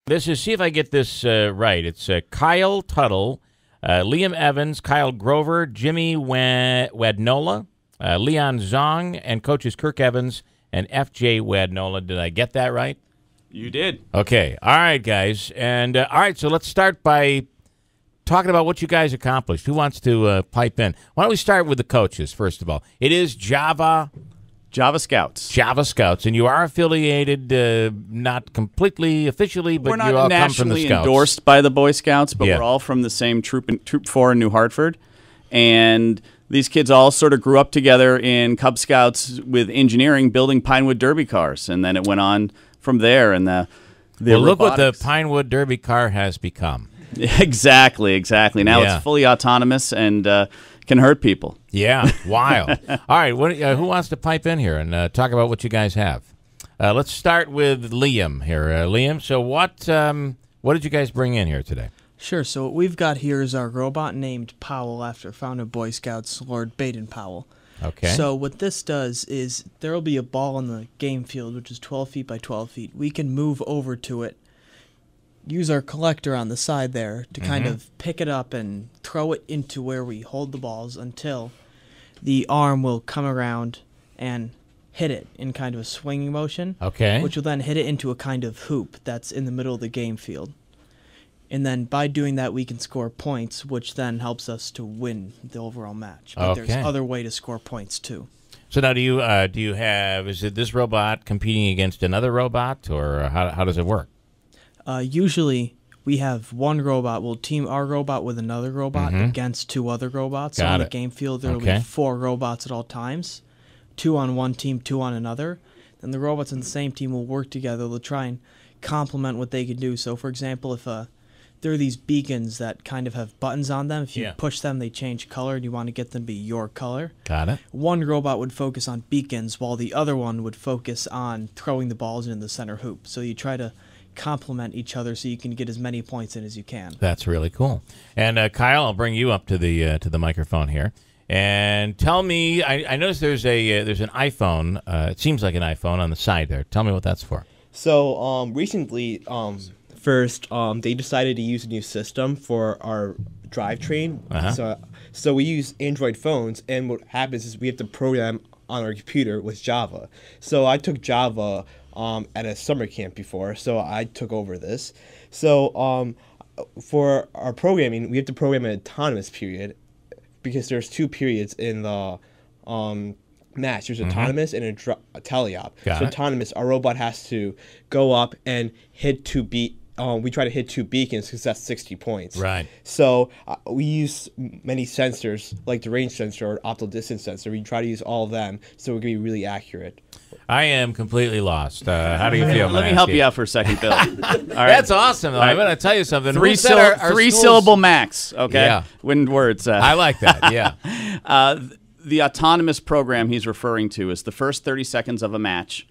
This is, see if I get this right. It's Kyle Tuttle, Liam Evans, Kyle Grover, Jimmy Wadnola, Leon Zong, and coaches Kirk Evans and F.J. Wadnola. Did I get that right? You did. Okay. All right, guys. And all right, so let's start by talking about what you guys accomplished. Who wants to pipe in? Why don't we start with the coaches, first of all? It is Javascouts. Javascouts, and you are affiliated, not completely officially, but we're not you all come from the nationally Scouts. Endorsed by the Boy Scouts, but we're all from the same Troop 4 in New Hartford. And these kids all sort of grew up together in Cub Scouts with engineering, building Pinewood Derby cars. And then it went on from there. And the look what the Pinewood Derby car has become. Exactly. Now it's fully autonomous and can hurt people. Yeah, wild. All right, who wants to pipe in here and talk about what you guys have? Let's start with Liam here. Liam, so what did you guys bring in here today? Sure, so what we've got here is our robot named Powell after founder of Boy Scouts Lord Baden-Powell. Okay. So what this does is there will be a ball in the game field, which is 12 feet by 12 feet. We can move over to it, use our collector on the side there to kind of pick it up and throw it into where we hold the balls until the arm will come around and hit it in kind of a swinging motion. Okay. Which will then hit it into a kind of hoop that's in the middle of the game field. And then by doing that, we can score points, which then helps us to win the overall match. But there's other way to score points, too. So now do you have, is it this robot competing against another robot, or how does it work? Usually we have one robot. We'll team our robot with another robot against two other robots. So on the game field, there will be 4 robots at all times, 2 on one team, 2 on another. Then the robots in the same team will work together. They'll try and complement what they can do. So, for example, if there are these beacons that kind of have buttons on them. If you push them, they change color, and you want to get them to be your color. Got it. One robot would focus on beacons, while the other one would focus on throwing the balls into the center hoop. So you try to complement each other so you can get as many points in as you can. That's really cool. And Kyle, I'll bring you up to the microphone here. And tell me, I noticed there's an iPhone. It seems like an iPhone on the side there. Tell me what that's for. So recently, first, they decided to use a new system for our drivetrain. So we use Android phones, and what happens is we have to program on our computer with Java. So I took Java at a summer camp before, so I took over this. So for our programming, we have to program an autonomous period because there's 2 periods in the match. There's autonomous and a teleop. Autonomous, our robot has to go up and hit 2 we try to hit 2 beacons because that's 60 points. Right. So we use many sensors, like the range sensor or optical distance sensor. We try to use all of them so we can be really accurate. I am completely lost. How do you feel? Let me help you out for a second, Bill. All right. That's awesome, though. I'm going to tell you something. 3 syllable max, okay? Yeah. When words. I like that, yeah. The autonomous program he's referring to is the first 30 seconds of a match.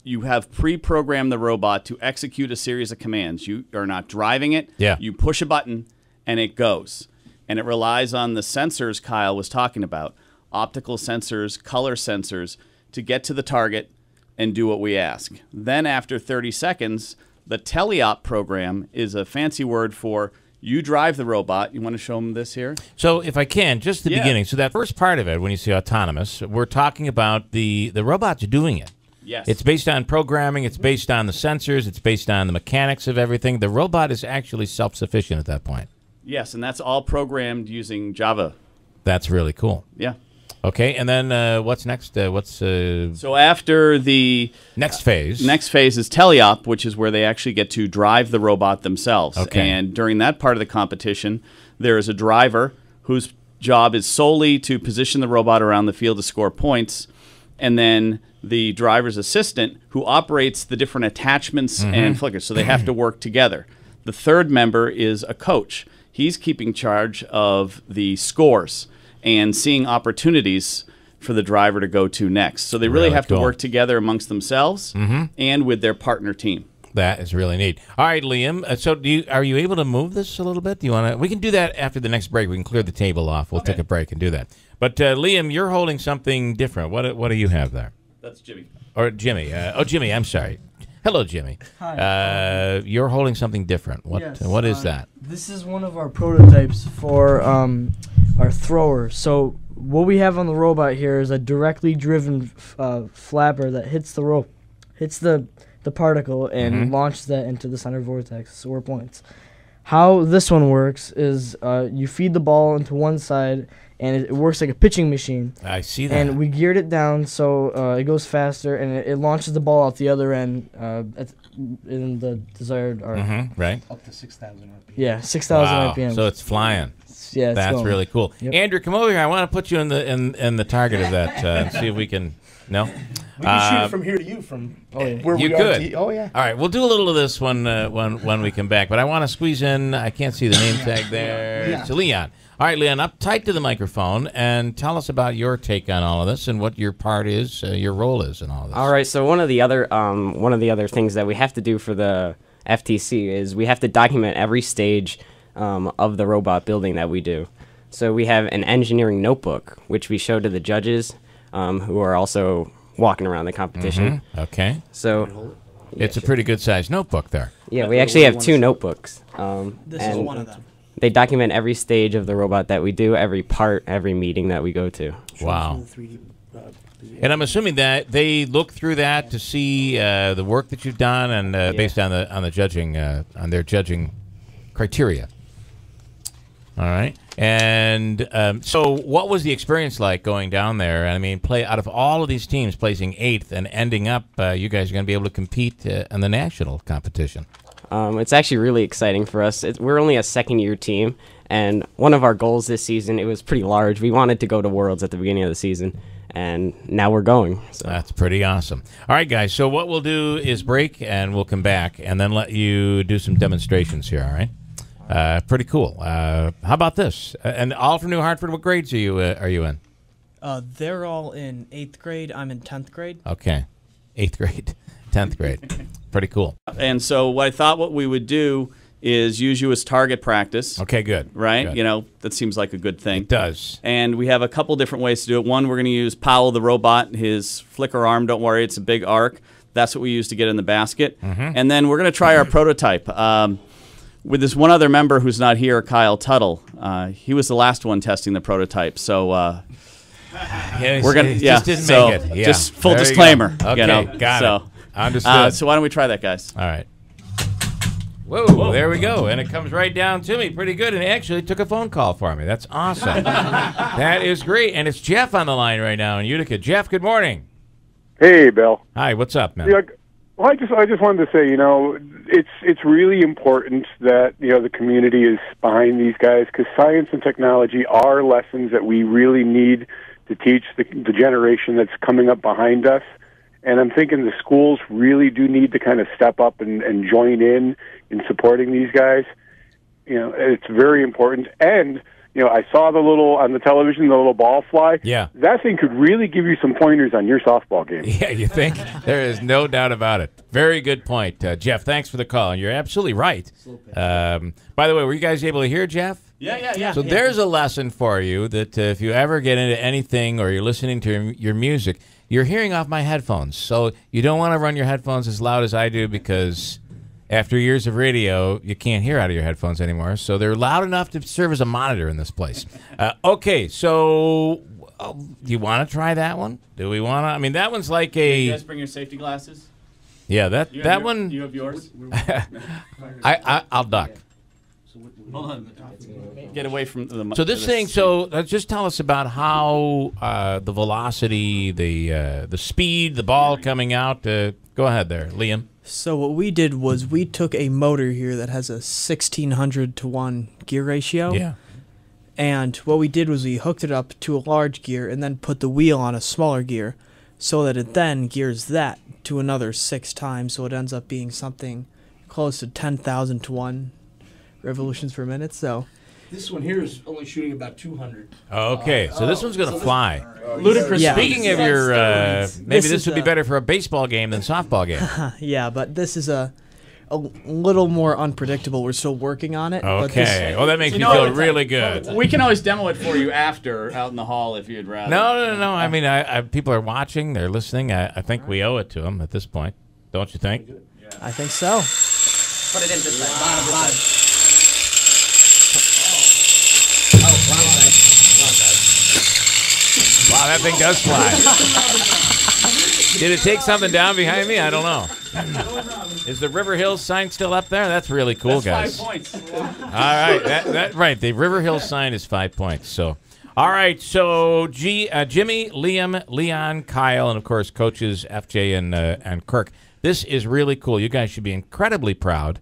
You have pre-programmed the robot to execute a series of commands. You are not driving it. Yeah. You push a button, and it goes. And it relies on the sensors Kyle was talking about, optical sensors, color sensors, to get to the target and do what we ask. Then after 30 seconds, the teleop program is a fancy word for you drive the robot. You want to show them this here? So if I can, just the beginning. So that first part of it, when you say autonomous, we're talking about the robot's doing it. Yes. It's based on programming. It's based on the sensors. It's based on the mechanics of everything. The robot is actually self-sufficient at that point. Yes, and that's all programmed using Java. That's really cool. Yeah. Okay, and then what's next? So after the next phase? Next phase is teleop, which is where they actually get to drive the robot themselves. Okay. And during that part of the competition, there is a driver whose job is solely to position the robot around the field to score points, and then the driver's assistant who operates the different attachments and flickers. So they have to work together. The third member is a coach. He's keeping charge of the scores and seeing opportunities for the driver to go to next. So they really have to work together amongst themselves and with their partner team. That is really neat. All right, Liam. So are you able to move this a little bit? Do you want to? We can do that after the next break. We can clear the table off. We'll take a break and do that. But Liam, you're holding something different. What do you have there? That's Jimmy. Or Jimmy. Jimmy, I'm sorry. Hello, Jimmy. Hi. You're holding something different. What is that? This is one of our prototypes for our thrower. So what we have on the robot here is a directly driven flapper that hits the particle and launches that into the center vortex or points. How this one works is you feed the ball into one side, and it works like a pitching machine. I see that. And we geared it down so it goes faster, and it launches the ball out the other end in the desired arc. Right. Up to 6,000 RPM. Yeah, 6,000 wow. RPM. So it's flying. Yeah, it's that's going. really cool. Yep. Andrew, come over here. I want to put you in the target of that and see if we can. No. We can shoot it from here to you from where you we could. are. Oh yeah. All right, we'll do a little of this when we come back. But I want to squeeze in. I can't see the name tag there. Yeah. It's Leon. All right, Leon, up tight to the microphone and tell us about your take on all of this and what your part is, your role is in all of this. All right, so one of the other things that we have to do for the FTC is we have to document every stage of the robot building that we do. So we have an engineering notebook, which we show to the judges, who are also walking around the competition. Okay. So it's a pretty good-sized notebook there. Yeah, we actually have 2 notebooks. This is one of them. They document every stage of the robot that we do, every part, every meeting that we go to. Wow. And I'm assuming that they look through that to see the work that you've done, and based on the judging on their judging criteria. All right. And so, what was the experience like going down there? I mean, out of all of these teams, placing 8th and ending up, you guys are going to be able to compete in the national competition. It's actually really exciting for us. We're only a second-year team, and one of our goals this season, it was pretty large. We wanted to go to Worlds at the beginning of the season, and now we're going. So. That's pretty awesome. All right, guys, so what we'll do is break, and we'll come back and then let you do some demonstrations here, all right? Pretty cool. How about this? And all from New Hartford, what grades are you in? They're all in 8th grade. I'm in 10th grade. Okay, 8th grade, 10th grade. Pretty cool. And so what we would do is use you as target practice. Okay, good. Right? Good. You know, that seems like a good thing. It does. And we have a couple different ways to do it. One, we're going to use Powell the robot, his flicker arm. Don't worry, it's a big arc. That's what we use to get in the basket. And then we're going to try our prototype. With this one other member who's not here, Kyle Tuttle. He was the last one testing the prototype. So we're going to, just didn't make it. Yeah. Just full There you disclaimer. go. Okay, you know? got it. Understood. So why don't we try that, guys? All right. Whoa, there we go. And it comes right down to me. Pretty good. And it actually took a phone call for me. That's awesome. That is great. And it's Jeff on the line right now in Utica. Jeff, good morning. Hey, Bill. Hi, what's up, man? Yeah, well, I just wanted to say, you know, it's really important that, you know, the community is behind these guys, because science and technology are lessons that we really need to teach the generation that's coming up behind us. And I'm thinking the schools really do need to kind of step up and join in supporting these guys. You know, it's very important. And, you know, I saw on the television, the little ball fly. Yeah. That thing could really give you some pointers on your softball game. Yeah, you think? There is no doubt about it. Very good point. Jeff, thanks for the call. And you're absolutely right. By the way, were you guys able to hear Jeff? Yeah. So there's a lesson for you that if you ever get into anything or you're listening to your music, you're hearing off my headphones. So you don't want to run your headphones as loud as I do, because after years of radio, you can't hear out of your headphones anymore. So they're loud enough to serve as a monitor in this place. Okay, so do you want to try that one? Do we want to? I mean, that one's like a... You guys bring your safety glasses? Yeah, that one... You have yours? I'll duck. Hold on. Get away from the... So this thing, just tell us about how the velocity, the speed, the ball coming out. Go ahead there, Liam. So what we did was we took a motor here that has a 1600 to 1 gear ratio. Yeah. And what we did was we hooked it up to a large gear and then put the wheel on a smaller gear so that it then gears that to another 6 times. So it ends up being something close to 10,000 to 1 revolutions per minute. So this one here is only shooting about 200. Okay, so this one's going to fly. Ludicrous. Yeah. Speaking of your, maybe this would be a- better for a baseball game than softball game. yeah, but this is a little more unpredictable. We're still working on it. But Okay. Oh, that makes me know, feel it's- really good. We can always demo it for you after out in the hall if you'd rather. No. I mean, people are watching. They're listening. I think we owe it to them at this point. Don't you think? I think so. Put it in this side. Wow, that thing does fly. Did it take something down behind me? I don't know. Is the River Hills sign still up there? That's really cool, guys. 5 points. All right, right. The River Hills sign is 5 points. So, all right. So, Jimmy, Liam, Leon, Kyle, and of course, coaches FJ and Kirk. This is really cool. You guys should be incredibly proud.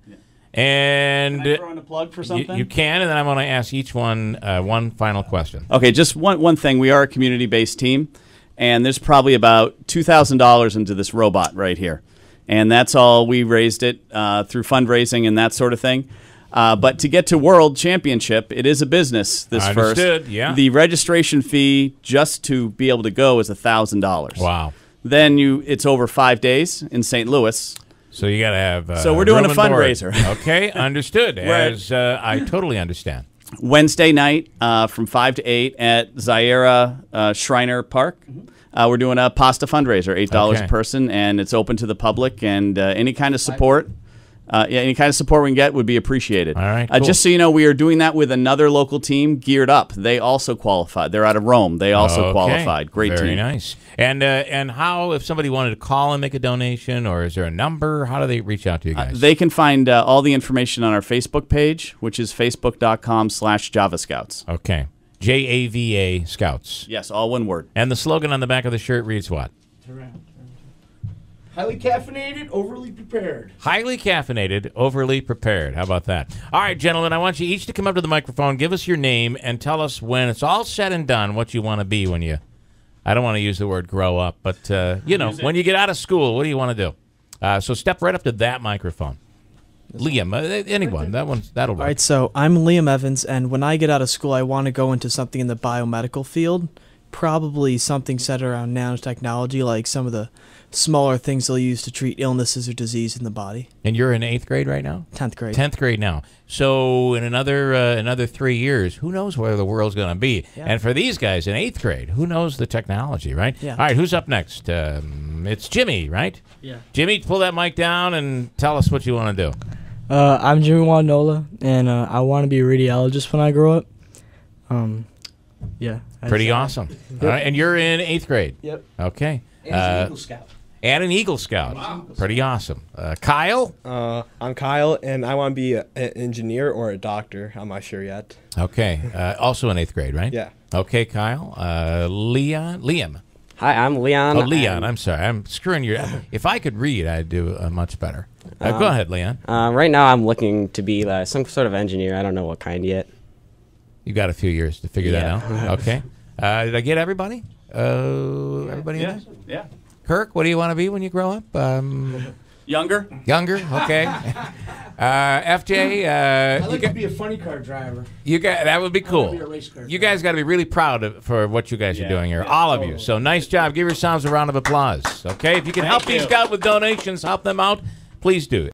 And can I throw in a plug for something? You can, and then I'm going to ask each one one final question. Okay, just one thing. We are a community-based team, and there's probably about $2,000 into this robot right here. And that's all. We raised it through fundraising and that sort of thing. But to get to World Championship, it is a business, this Understood, first. Yeah. The registration fee just to be able to go is $1,000. Wow. Then it's over 5 days in St. Louis. So you got to have. So we're doing room a and board. fundraiser. Okay, understood. As I totally understand. Wednesday night from 5 to 8 at Zaira Shriner Park. We're doing a pasta fundraiser, $8 a person, and it's open to the public. And any kind of support, any kind of support we can get would be appreciated. All right, cool. Just so you know, we are doing that with another local team, Geared Up. They also qualified. They're out of Rome. They also qualified. Great team. Very nice. And how, if somebody wanted to call and make a donation, or is there a number? How do they reach out to you guys? They can find all the information on our Facebook page, which is facebook.com/Javascouts. Okay. JAVA Scouts. Yes, all one word. And the slogan on the back of the shirt reads what? Highly caffeinated, overly prepared. Highly caffeinated, overly prepared. How about that? All right, gentlemen, I want you each to come up to the microphone, give us your name, and tell us when it's all said and done what you want to be when you, I don't want to use the word grow up, but, when you get out of school, what do you want to do? So step right up to that microphone. Liam, anyone. That'll work. All right, so I'm Liam Evans, and when I get out of school, I want to go into something in the biomedical field, probably something centered around nanotechnology, like some of the smaller things they'll use to treat illnesses or disease in the body. And you're in 8th grade right now? 10th grade. 10th grade now. So in another 3 years, who knows where the world's going to be? Yeah. And for these guys in 8th grade, who knows the technology, right? Yeah. All right, who's up next? It's Jimmy, right? Yeah. Jimmy, pull that mic down and tell us what you want to do. I'm Jimmy Wanola, and I want to be a radiologist when I grow up. Yeah. Pretty awesome. All right, and you're in 8th grade? Yep. Okay. And an Eagle Scout. And an Eagle Scout. Wow. Pretty awesome. Kyle? I'm Kyle, and I want to be an engineer or a doctor. I'm not sure yet. Okay. Also in 8th grade, right? Yeah. Okay, Kyle. Liam. Hi, I'm Leon. Oh, Leon. I'm sorry. I'm screwing your... If I could read, I'd do much better. Go ahead, Leon. Right now, I'm looking to be some sort of engineer. I don't know what kind yet. You got a few years to figure that out. Okay. Did I get everybody? Everybody in there? Yeah. Kirk, what do you want to be when you grow up? Younger? Younger? Okay. FJ? I'd like to be a funny car driver. That would be cool. I want to be a race car You guys got to be really proud for what you guys are doing here, all of you. So nice job. Give yourselves a round of applause. Okay, if you can help these guys with donations, help them out, please do.